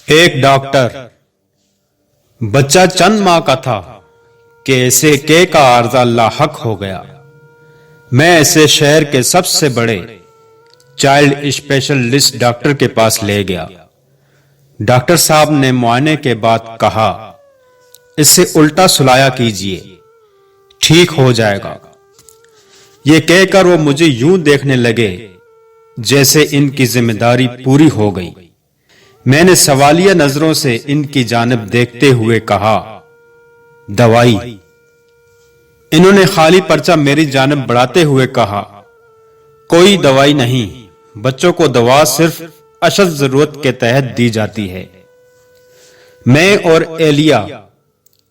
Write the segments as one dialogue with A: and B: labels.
A: ایک ڈاکٹر بچہ چند ماہ کا تھا کہ ایسے کے کا عارضہ لاحق ہو گیا۔ میں ایسے شہر کے سب سے بڑے چائلڈ اسپیشلسٹ ڈاکٹر کے پاس لے گیا۔ ڈاکٹر صاحب نے معائنے کے بعد کہا، اسے الٹا سلایا کیجئے، ٹھیک ہو جائے گا۔ یہ کہہ کر وہ مجھے یوں دیکھنے لگے جیسے ان کی ذمہ داری پوری ہو گئی۔ میں نے سوالیہ نظروں سے ان کی جانب دیکھتے ہوئے کہا، دوائی؟ انہوں نے خالی پرچہ میری جانب بڑھاتے ہوئے کہا، کوئی دوائی نہیں، بچوں کو دوا صرف اشد ضرورت کے تحت دی جاتی ہے۔ میں اور ایلیا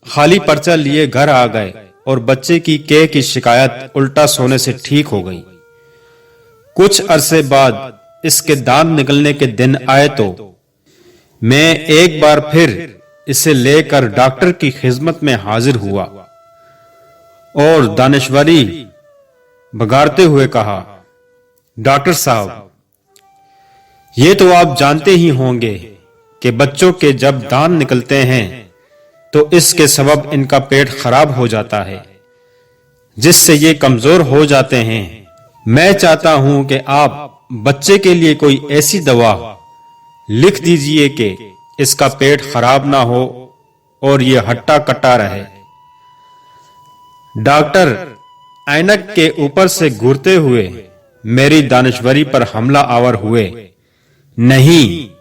A: خالی پرچہ لیے گھر آ گئے اور بچے کی شکایت الٹا سونے سے ٹھیک ہو گئی۔ کچھ عرصے بعد اس کے دانت نکلنے کے دن آئے تو میں ایک بار پھر اسے لے کر ڈاکٹر کی خدمت میں حاضر ہوا اور دانشوری بگاڑتے ہوئے کہا، ڈاکٹر صاحب، یہ تو آپ جانتے ہی ہوں گے کہ بچوں کے جب دانت نکلتے ہیں تو اس کے سبب ان کا پیٹ خراب ہو جاتا ہے، جس سے یہ کمزور ہو جاتے ہیں۔ میں چاہتا ہوں کہ آپ بچے کے لیے کوئی ایسی دوا لکھ دیجئے کہ اس کا پیٹ خراب نہ ہو اور یہ ہٹا کٹا رہے۔ ڈاکٹر اینک کے اوپر سے گھورتے ہوئے میری دانشوری پر حملہ آور ہوئے۔ نہیں،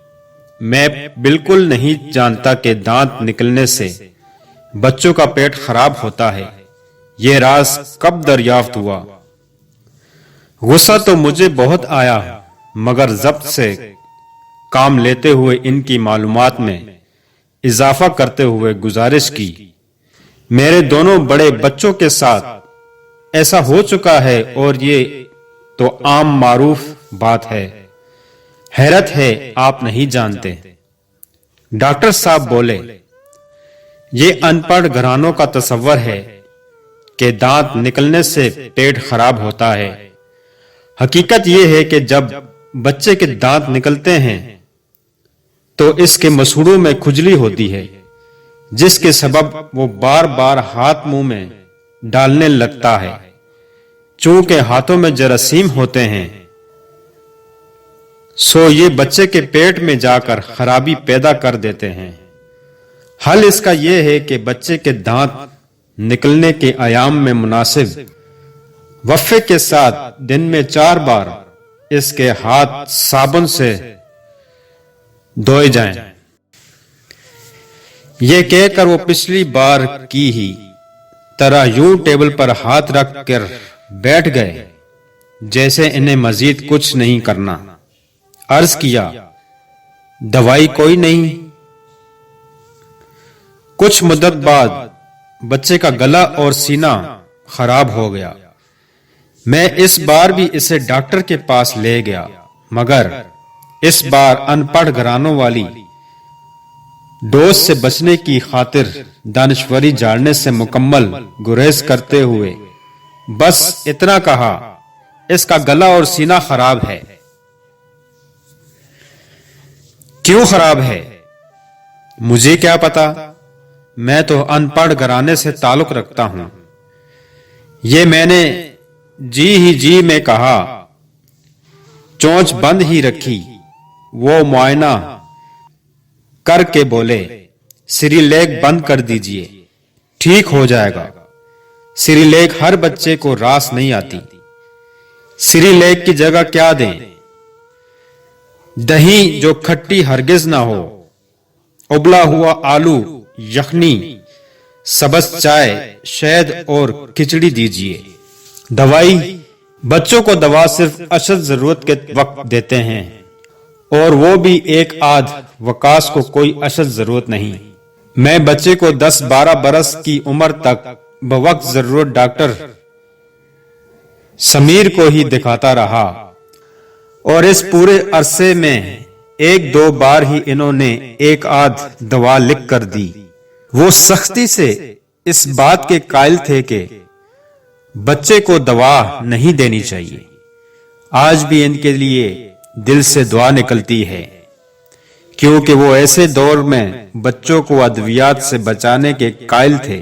A: میں بالکل نہیں جانتا کہ دانت نکلنے سے بچوں کا پیٹ خراب ہوتا ہے۔ یہ راز کب دریافت ہوا؟ غصہ تو مجھے بہت آیا، مگر ضبط سے کام لیتے ہوئے ان کی معلومات میں اضافہ کرتے ہوئے گزارش کی، میرے دونوں بڑے بچوں کے ساتھ ایسا ہو چکا ہے اور یہ تو عام معروف بات ہے۔ حیرت ہے آپ نہیں جانتے۔ ڈاکٹر صاحب بولے، یہ ان پڑھ گھرانوں کا تصور ہے کہ دانت نکلنے سے پیٹ خراب ہوتا ہے۔ حقیقت یہ ہے کہ جب بچے کے دانت نکلتے ہیں تو اس کے مسوڑوں میں کھجلی ہوتی ہے، جس کے سبب وہ بار بار ہاتھ منہ میں ڈالنے لگتا ہے۔ چونکہ ہاتھوں میں جراثیم ہوتے ہیں، سو یہ بچے کے پیٹ میں جا کر خرابی پیدا کر دیتے ہیں۔ حل اس کا یہ ہے کہ بچے کے دانت نکلنے کے ایام میں مناسب وقفے کے ساتھ دن میں 4 بار اس کے ہاتھ صابن سے دھوئے جائیں۔ یہ کہہ کر وہ پچھلی بار کی ہی طرح یوں ٹیبل پر ہاتھ رکھ کر بیٹھ گئے جیسے انہیں مزید کچھ نہیں کرنا۔ عرض کیا، دوائی کوئی نہیں؟ کچھ مدت بعد بچے کا گلا اور سینہ خراب ہو گیا۔ میں اس بار بھی اسے ڈاکٹر کے پاس لے گیا، مگر اس بار ان پڑھ گھرانوں والی ڈوز سے بچنے کی خاطر دانشوری جاڑنے سے مکمل گریز کرتے ہوئے بس اتنا کہا، اس کا گلا اور سینہ خراب ہے۔ کیوں خراب ہے؟ مجھے کیا پتا، میں تو ان پڑھ گھرانے سے تعلق رکھتا ہوں۔ یہ میں نے جی میں کہا، چونچ بند ہی رکھی۔ وہ معائنہ کر کے بولے، سری لیک بند کر دیجئے، ٹھیک ہو جائے گا۔ سری لیک ہر بچے کو راس نہیں آتی۔ سری لیک کی جگہ کیا دیں؟ دہی جو کھٹی ہرگز نہ ہو، ابلا ہوا آلو، یخنی، سبز چائے، شہد اور کھچڑی دیجئے۔ دوائی؟ بچوں کو دوا صرف اشد ضرورت کے وقت دیتے ہیں، اور وہ بھی ایک آدھ وقاص کو کوئی اشد ضرورت نہیں۔ میں بچے کو 10-12 برس کی عمر تک بوقت ضرورت ڈاکٹر سمیر کو ہی دکھاتا رہا، اور اس پورے عرصے میں 1-2 بار ہی انہوں نے ایک آدھ دوا لکھ کر دی۔ وہ سختی سے اس بات کے قائل تھے کہ بچے کو دوا نہیں دینی چاہیے۔ آج بھی ان کے لیے دل سے دعا نکلتی ہے کیونکہ وہ ایسے دور میں بچوں کو ادویات سے بچانے کے قائل تھے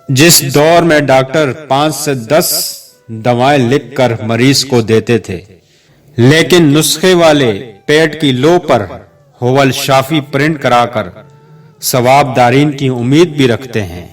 A: جس دور میں ڈاکٹر 5 سے 10 دوائیں لکھ کر مریض کو دیتے تھے، لیکن نسخے والے پیٹ کی لو پر ہول شافی پرنٹ کرا کر ثواب دارین کی امید بھی رکھتے ہیں۔